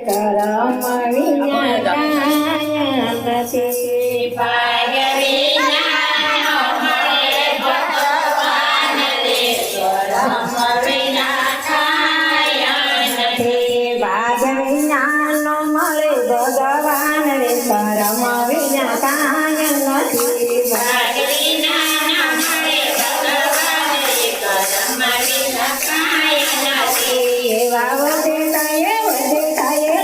કરમ વિના કાંઈ નથી ભાગ્ય વિના મળે ભગવાન રે કરમ વિના કાંઈ નથી ભાગ્ય વિના નો મળે ભગવાન રે કરમ વિના કાંઈ નથી ભાગ્ય વિના મળે ભગવાન રે કરમ વિના કાંઈ નથી એવા વધે કાંઈ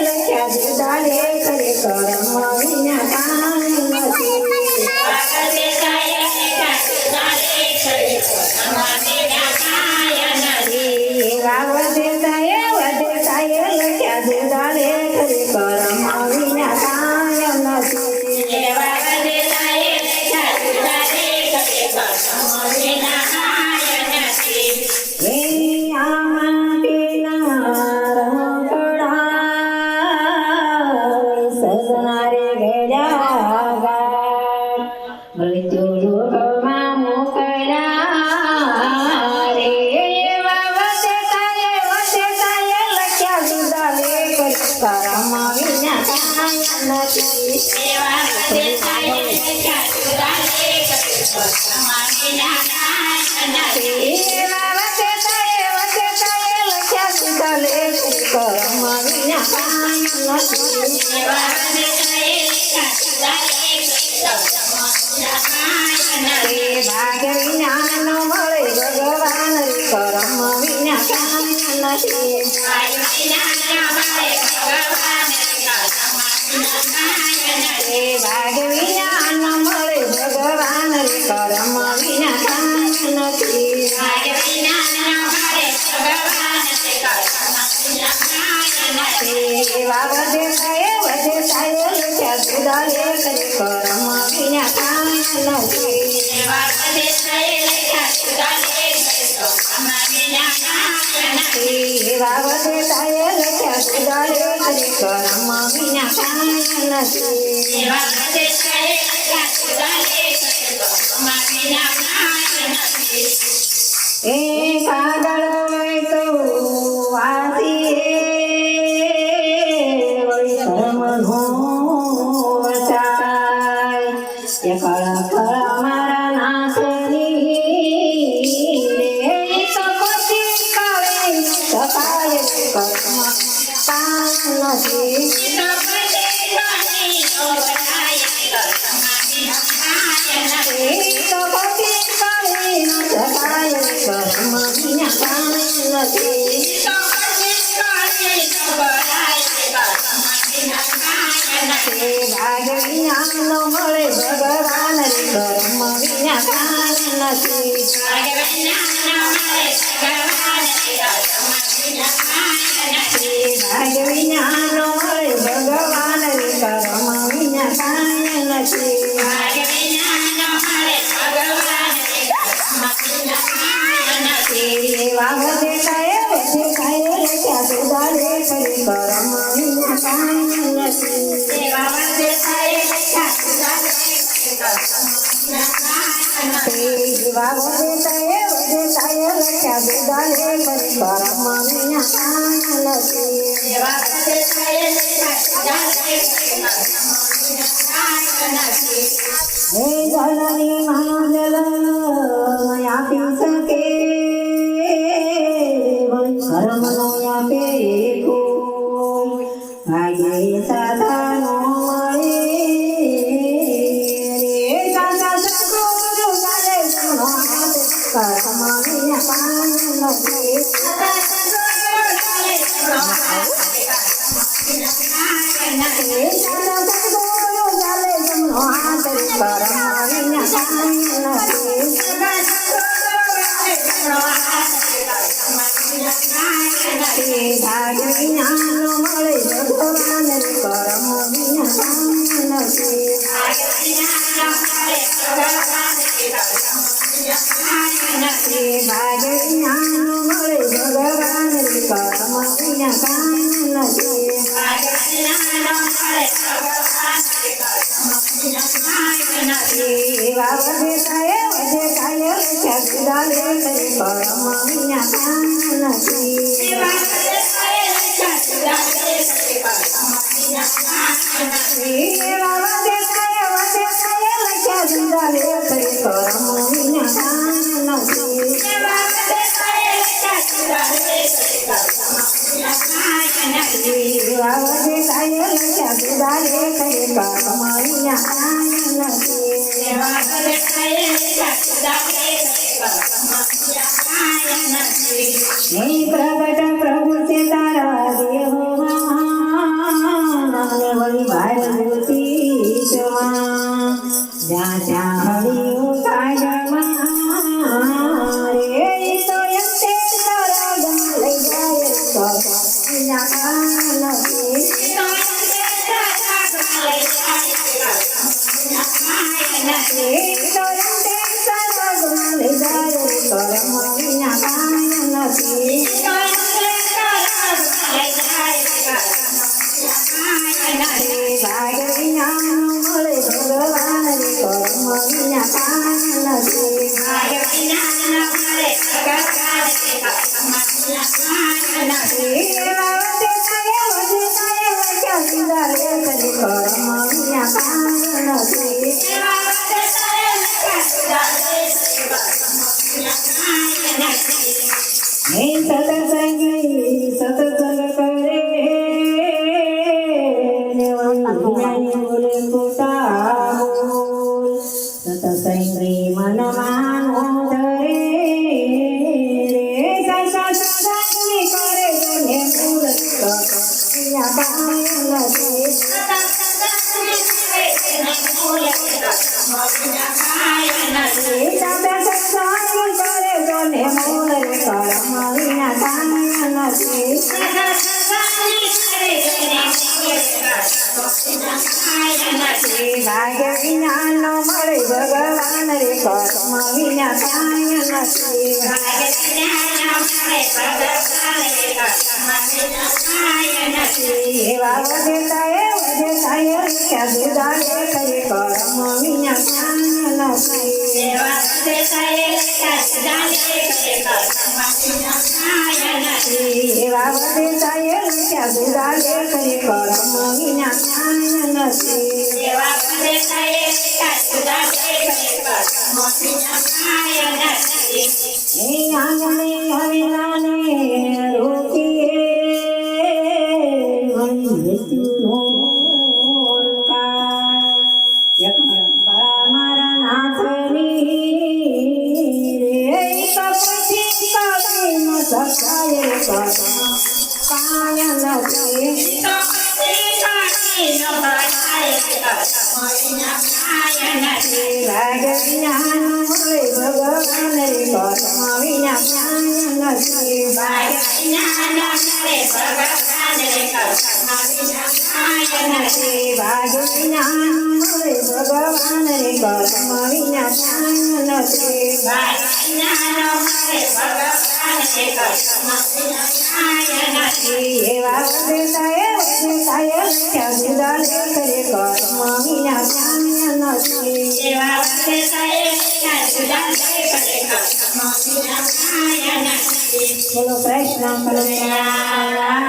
લખ્યા જુદા લેખ રે કરમ વિના કાંઈ નથી એવા વધે કાંઈ લખ્યા જુદા લેખ રે કરમ વિના કાંઈ નથી એ આમાં પેલા સજના રે ગયા ગાળ મૃત્યુ લોકમાં મોકલ્યા રે એવા વધે કાંઈ લખ્યા જુદા લેખ કરમ વિના કાંઈ નથી એવા વધે કાંઈ લખ્યા જુદા લેખ કરમ વિના કાંઈ નથી ભાગ્ય વિના નો મળે ભગવાન રે કરમ વિના કાંઈ નથી ભાગ્ય વિના નો મળે ભગવાન રે કરમ વિના કાંઈ નથી એવા વધે કાંઈ લખ્યા જુદા લેખ રે કરમ વિના કાંઈ નથી એવા વધે કાંઈ લખ્યા જુદા લેખ રે કરમ વિના કાંઈ નથી એ કાગળ હોય તો વાસીએ વળી ધર્મનો વચાય એ ખળ મારા નાથની રે તો પછી કાળે સકાય કર્મ કામ નથી તો પછી કાળે સકાય કર્મ વિના કામ નથી ભાગ્ય વિના નો મળે ભગવાન રે કરમ વિના કાંઈ નથી ભાગ્ય વિના નો મળે ભગવાન રે કરમ વિના કાંઈ નથી એવા વધે કાંઈ લખ્યા જુદા લેખ રે કરમ વિના કાંઈ નથી એવા વધે કાંઈ લખ્યા જુદા લેખ રે કરમ વિના કાંઈ નથી હે જનની માંગલ આપી શકે કર્મનો આપે કોઈ ભાગ્ય સાધાનો મળે રે દાદા સદગુરુ ચાલે જમણો હાથ કર્મ વિના કાંઈ નથી ભાગ્ય વિના નો મળે ભગવાન રે કરમ વિના કાંઈ નથી ભાગ્ય વિના નો મળે ભગવાન રે કરમ વિના કાંઈ નથી એવા વધે કાંઈ લખ્યા જુદા લેખ રે કરમ વિના કાંઈ નથી એવા વધે કાય લખ્યા જુદા લેખ રે કર્મ વિના કાંઈ નથી. એવા ભલે થાય જુદા લેખ કાંઈ નથી. હે પ્રગટ પ્રભુ તે તારા દેહમાં અને વળી બાર જ્યોતિષમાં જ્યાં જ્યાં હરિયું કાઢમાં રે તો એમ તે તારા ગમ લઈ જાય કર્મ વિના કાંઈ નથી. સતસંગ કરે બોલે ખોટા બોલ સતસંગી મન માનો ધરે રે સતસંગી કરે ને મૂળ કયા પાય નથી. ભાગ્ય વિના ન મળે ભગવાન રે કર્મ વિના કાંઈ નથી. એવા વધે થાય ક્યાં જુદા લેખ રે કર્મ વિના કાંઈ નથી. એવા વધે થાય ક્યાં જુદા લેખ રે કર્મ વિના કાંઈ નથી. હે આંગણે હવેલાને રોકીએ મૃત્યુનો કાય મારા નાથની રે કપથી કાઢી ન શકાય કાય નથી. ભાગ્ય વિના ન મળે ભગવાન રે કર્મ વિના કાંઈ નથી. ભાગ્ય વિના ન મળે ભગવાન રે કર્મ વિના કાંઈ નથી. એવા વધે થાય ક્યાં જુદા લેખ રે કર્મ વિના કાંઈ નથી. બોલો કૃષ્ણ કનૈયા